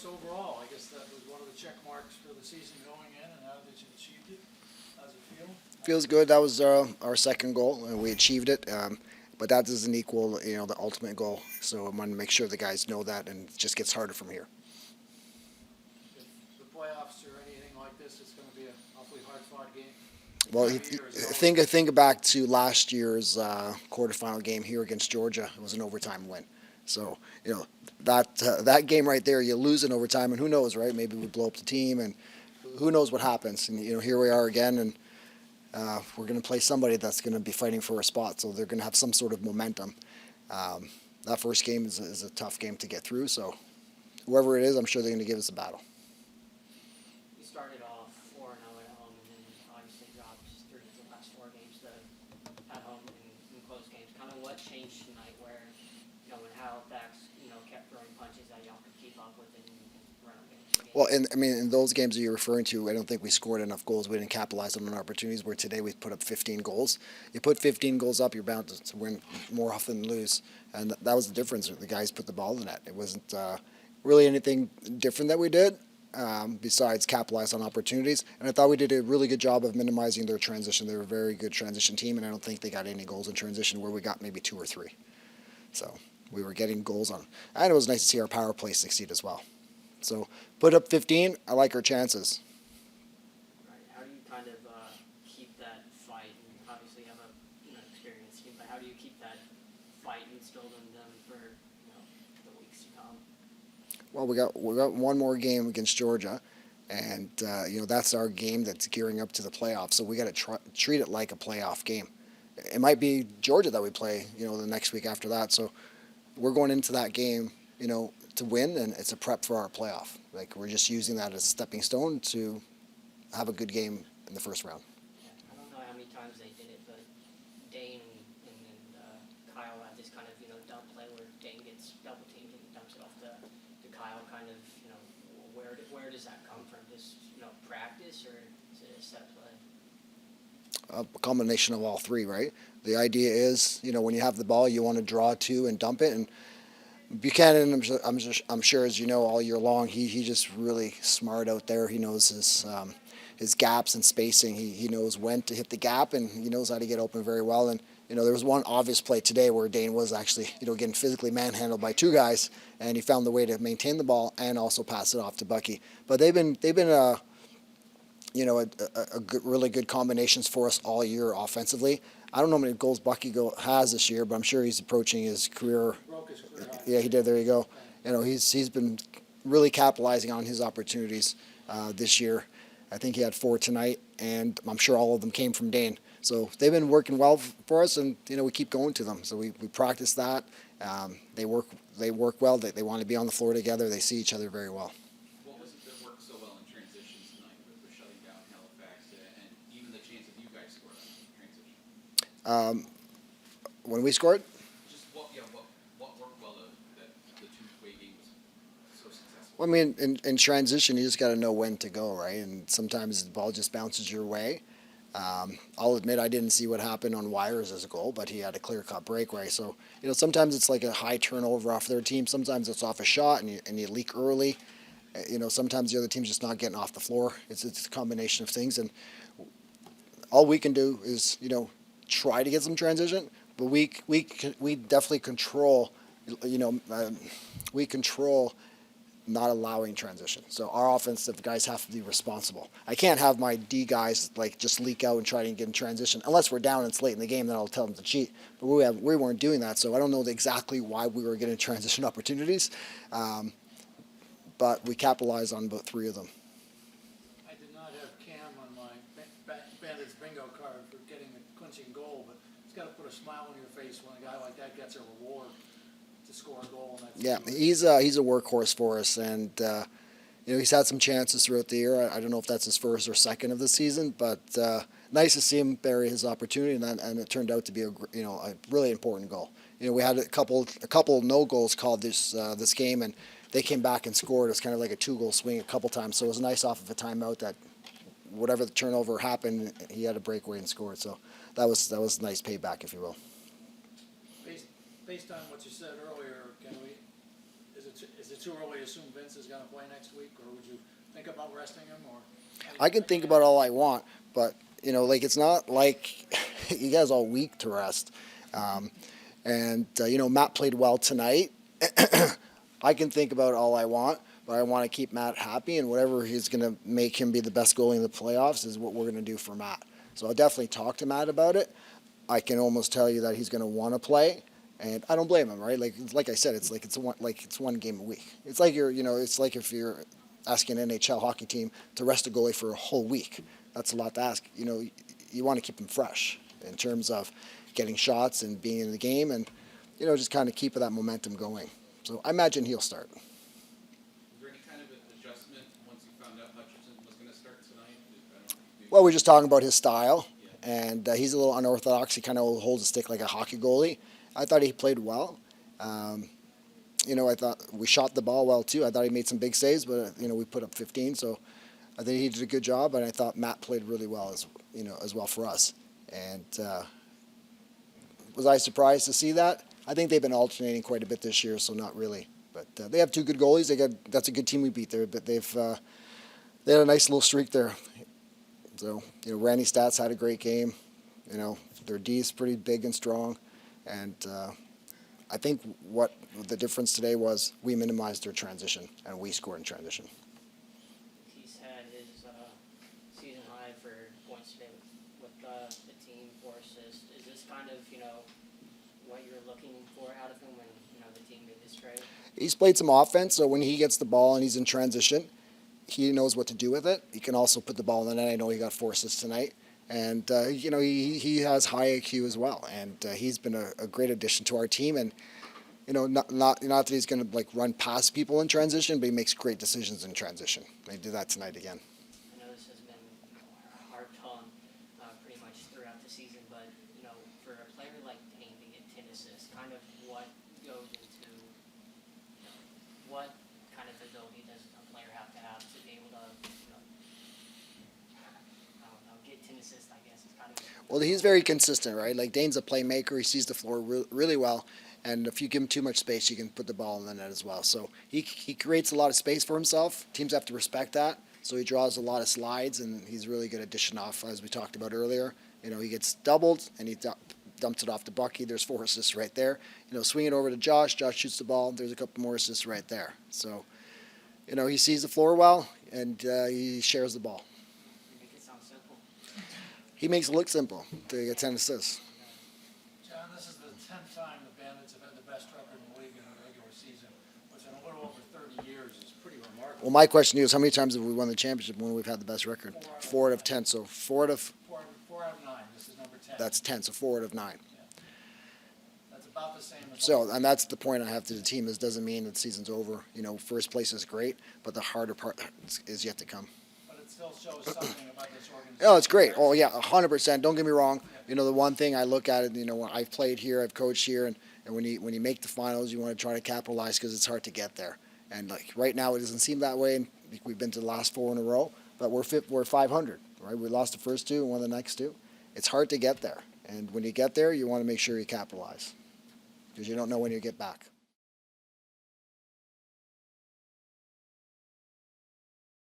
overall? I guess that was one of the check marks for the season going in, and now that you've achieved it, how's it feel? Feels good. That was our second goal, and we achieved it. But that doesn't equal, the ultimate goal. So I want to make sure the guys know that, and it just gets harder from here. If the playoffs or anything like this, it's going to be an awfully hard-fought game. Well, think back to last year's quarterfinal game here against Georgia. It was an overtime win. So that game right there, you lose in overtime, and who knows, right? Maybe we blow up the team, and who knows what happens. And here we are again, and we're going to play somebody that's going to be fighting for a spot. So they're going to have some sort of momentum. That first game is a tough game to get through. So whoever it is, I'm sure they're going to give us a battle. You started off 4-0 at home, and then obviously dropped 3 of the last 4 games at home in close games. Kind of what changed tonight, where when Halifax kept throwing punches that y'all could keep up with and run games. Well, in those games that you're referring to, I don't think we scored enough goals. We didn't capitalize on opportunities. Where today we put up 15 goals. You put 15 goals up, you're bound to win more often than lose, and that was the difference. The guys put the ball in the net. It wasn't really anything different that we did besides capitalize on opportunities. And I thought we did a really good job of minimizing their transition. They were a very good transition team, and I don't think they got any goals in transition. Where we got maybe 2 or 3. So we were getting goals on. And it was nice to see our power play succeed as well. So put up 15. I like our chances. Right. How do you kind of keep that fight? And obviously, you have a experienced team, but how do you keep that fight instilled in them for the weeks to come? Well, we got one more game against Georgia, and that's our game that's gearing up to the playoffs. So we got to treat it like a playoff game. It might be Georgia that we play, the next week after that. So we're going into that game, to win, and it's a prep for our playoff. Like, we're just using that as a stepping stone to have a good game in the first round. Yeah, I don't know how many times they did it, but Dane and Kyle have this kind of dump play where Dane gets double teamed and dumps it off to Kyle. Kind of where does that come from? Just practice, or is it a set play? A combination of all three, right? The idea is, when you have the ball, you want to draw to and dump it. And Buchanan, I'm sure, as you know, all year long, he's just really smart out there. He knows his gaps and spacing. He knows when to hit the gap, and he knows how to get open very well. And there was one obvious play today where Dane was actually getting physically manhandled by 2 guys, and he found the way to maintain the ball and also pass it off to Bucky. But they've been a really good combinations for us all year offensively. I don't know how many goals Bucky has this year, but I'm sure he's approaching his career. Broke his career high. Yeah, he did. There you go. He's been really capitalizing on his opportunities this year. I think he had 4 tonight, and I'm sure all of them came from Dane. So they've been working well for us, and we keep going to them. So we practice that. They work well. They want to be on the floor together. They see each other very well. What was it that worked so well in transitions tonight with shutting down Halifax and even the chance that you guys scored in transition? When we scored? Just what worked well that the two-way game was so successful? Well, I mean, in transition, you just got to know when to go, right? And sometimes the ball just bounces your way. I'll admit I didn't see what happened on Wires as a goal, but he had a clear-cut breakaway. So, sometimes it's like a high turnover off their team. Sometimes it's off a shot and you leak early. Sometimes the other team's just not getting off the floor. It's a combination of things. And all we can do is, try to get some transition, but we definitely control, we control not allowing transition. So our offensive guys have to be responsible. I can't have my D guys just leak out and try to get in transition unless we're down and it's late in the game. Then I'll tell them to cheat. But we weren't doing that, so I don't know exactly why we were getting transition opportunities. But we capitalized on about 3 of them. I did not have Cam on my Bandits bingo card for getting the clinching goal, but it's got to put a smile on your face when a guy like that gets a reward to score a goal. Yeah, he's a workhorse for us, and he's had some chances throughout the year. I don't know if that's his first or second of the season, but nice to see him bury his opportunity, and it turned out to be a really important goal. We had a couple no goals called this game, and they came back and scored. It's kind of like a 2-goal swing a couple times, so it was nice off of a timeout that whatever the turnover happened, he had a breakaway and scored. So that was nice payback, if you will. Based on what you said earlier, is it too early to assume Vince is gonna play next week, or would you think about resting him, or? I can think about all I want, but like it's not like you guys all week to rest. Matt played well tonight. I can think about all I want, but I want to keep Matt happy, and whatever he's going to make him be the best goalie in the playoffs is what we're going to do for Matt. So I'll definitely talk to Matt about it. I can almost tell you that he's going to want to play, and I don't blame him, right? Like I said, it's one game a week. It's like it's like if you're asking an NHL hockey team to rest a goalie for a whole week. That's a lot to ask. You want to keep him fresh in terms of getting shots and being in the game, and just kind of keep that momentum going. So I imagine he'll start. Was there any kind of an adjustment once you found out Hutchinson was going to start tonight? Well, we're just talking about his style, and he's a little unorthodox. He kind of holds a stick like a hockey goalie. I thought he played well. I thought we shot the ball well too. I thought he made some big saves, but we put up 15, so I think he did a good job. And I thought Matt played really well as well for us. And was I surprised to see that? I think they've been alternating quite a bit this year, so not really. But they have two good goalies. That's a good team we beat there. But they had a nice little streak there. So Randy Stats had a great game. Their D is pretty big and strong, and I think what the difference today was we minimized their transition and we scored in transition. He's had his season high for points today with the team, 4 assists. Is this kind of what you're looking for out of him when the team made this trade? He's played some offense, so when he gets the ball and he's in transition, he knows what to do with it. He can also put the ball in the net. I know he got 4 assists tonight. And, he has high IQ as well. And he's been a great addition to our team. And, not that he's going to, run past people in transition, but he makes great decisions in transition. They did that tonight again. I know this has been hard tongue pretty much throughout the season, but, for a player like Dane to get 10 assists, kind of what goes into, what kind of ability does a player have to be able to, get 10 assists, I guess. It's kind of. Well, he's very consistent, right? Dane's a playmaker. He sees the floor really well. And if you give him too much space, you can put the ball in the net as well. So he creates a lot of space for himself. Teams have to respect that. So he draws a lot of slides, and he's really good at dishing off, as we talked about earlier. He gets doubled, and he dumps it off to Bucky. There's 4 assists right there. Swing it over to Josh. Josh shoots the ball. There's a couple more assists right there. So, he sees the floor well, and he shares the ball. You make it sound simple. He makes it look simple to get 10 assists. John, this is the 10th time the Bandits have had the best record in the league in the regular season, which in a little over 30 years is pretty remarkable. Well, my question is, how many times have we won the championship when we've had the best record? 4 out of 10. So 4 out of 4 out of 9. This is number 10. that's 10. So 4 out of 9. That's about the same as. So, and that's the point I have to the team is doesn't mean that the season's over. First place is great, but the harder part is yet to come. But it still shows something about this organization. Oh, it's great. Oh, yeah, 100%. Don't get me wrong. The one thing I look at it, when I've played here, I've coached here, and when you make the finals, you want to try to capitalize because it's hard to get there. And right now, it doesn't seem that way. We've been to the last 4 in a row, but we're 500, right? We lost the first 2 and won the next 2. It's hard to get there, and when you get there, you want to make sure you capitalize because you don't know when you get back.